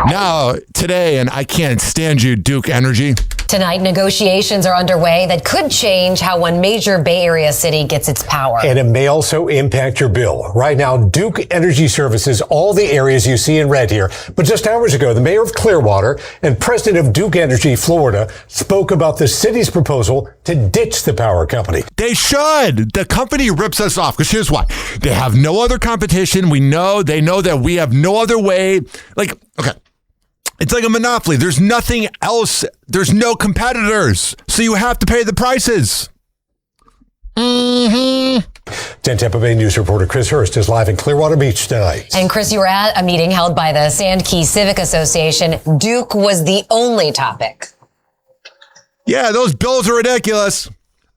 Now, today, and I can't stand you, Duke Energy. Tonight, negotiations are underway that could change how one major Bay Area city gets its power. And it may also impact your bill. Right now, Duke Energy services all the areas you see in red here. But just hours ago, the mayor of Clearwater and president of Duke Energy Florida spoke about the city's proposal to ditch the power company. They should. The company rips us off because here's why. They have no other competition. They know that we have no other way. Okay. It's like a monopoly. There's nothing else. There's no competitors. So you have to pay the prices. 10 Tampa Bay News reporter Chris Hurst is live in Clearwater Beach tonight. And Chris, you were at a meeting held by the Sand Key Civic Association. Duke was the only topic. Yeah, those bills are ridiculous.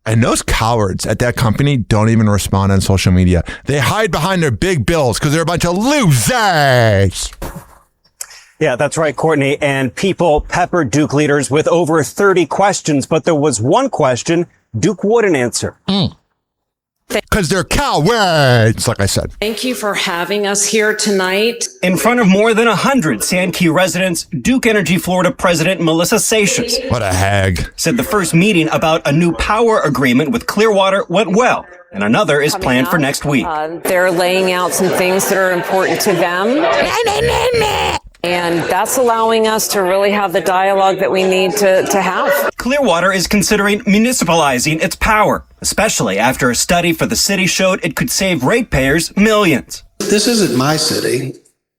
And those cowards at that company don't even respond on social media. They hide behind their big bills because they're a bunch of losers. Yeah, that's right, Courtney. And people peppered Duke leaders with over 30 questions, but there was one question Duke wouldn't answer. Because they're cowards, like I said. Thank you for having us here tonight. In front of more than 100 Sand Key residents, Duke Energy Florida President Melissa Seixas What a hag. said the first meeting about a new power agreement with Clearwater went well, and another is planned for next week. They're laying out some things that are important to them. And that's allowing us to really have the dialogue that we need to have. Clearwater is considering municipalizing its power, especially after a study for the city showed it could save ratepayers millions. This isn't my city.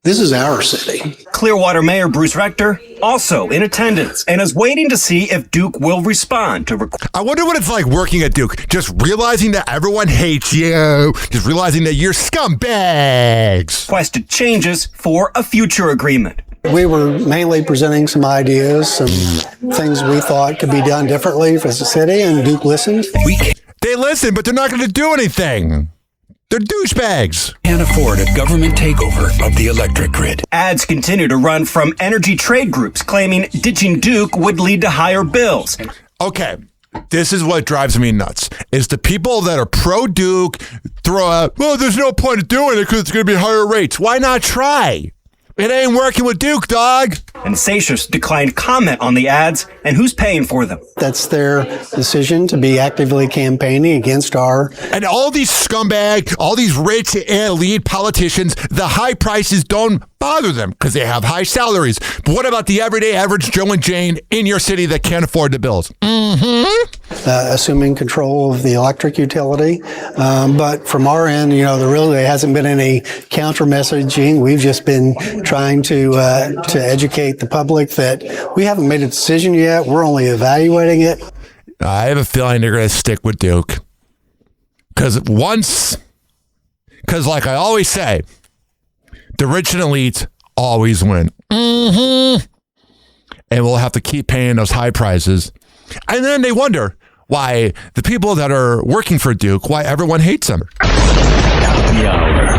This is our city. Clearwater Mayor Bruce Rector also in attendance and is waiting to see if Duke will respond to I wonder what it's like working at Duke. Just realizing that everyone hates you. Just realizing that you're scumbags. requested changes for a future agreement. We were mainly presenting some ideas, some things we thought could be done differently as a city, and Duke listened. They listen, but they're not going to do anything. They're douchebags. Can't afford a government takeover of the electric grid. Ads continue to run from energy trade groups claiming ditching Duke would lead to higher bills. Okay, this is what drives me nuts, is the people that are pro-Duke throw out, well, there's no point of doing it because it's going to be higher rates. Why not try? It ain't working with Duke, dog. And Seixas declined comment on the ads and who's paying for them. That's their decision to be actively campaigning against our... And all these scumbag, all these rich elite politicians, the high prices don't bother them because they have high salaries. But what about the everyday average Joe and Jane in your city that can't afford the bills? assuming control of the electric utility. But from our end, there really hasn't been any counter messaging. We've just been trying to educate the public that we haven't made a decision yet. We're only evaluating it. I have a feeling they're going to stick with Duke. Because like I always say, the rich and elite always win. And we'll have to keep paying those high prices. And then they wonder why the people that are working for Duke, why everyone hates them. Top of the hour.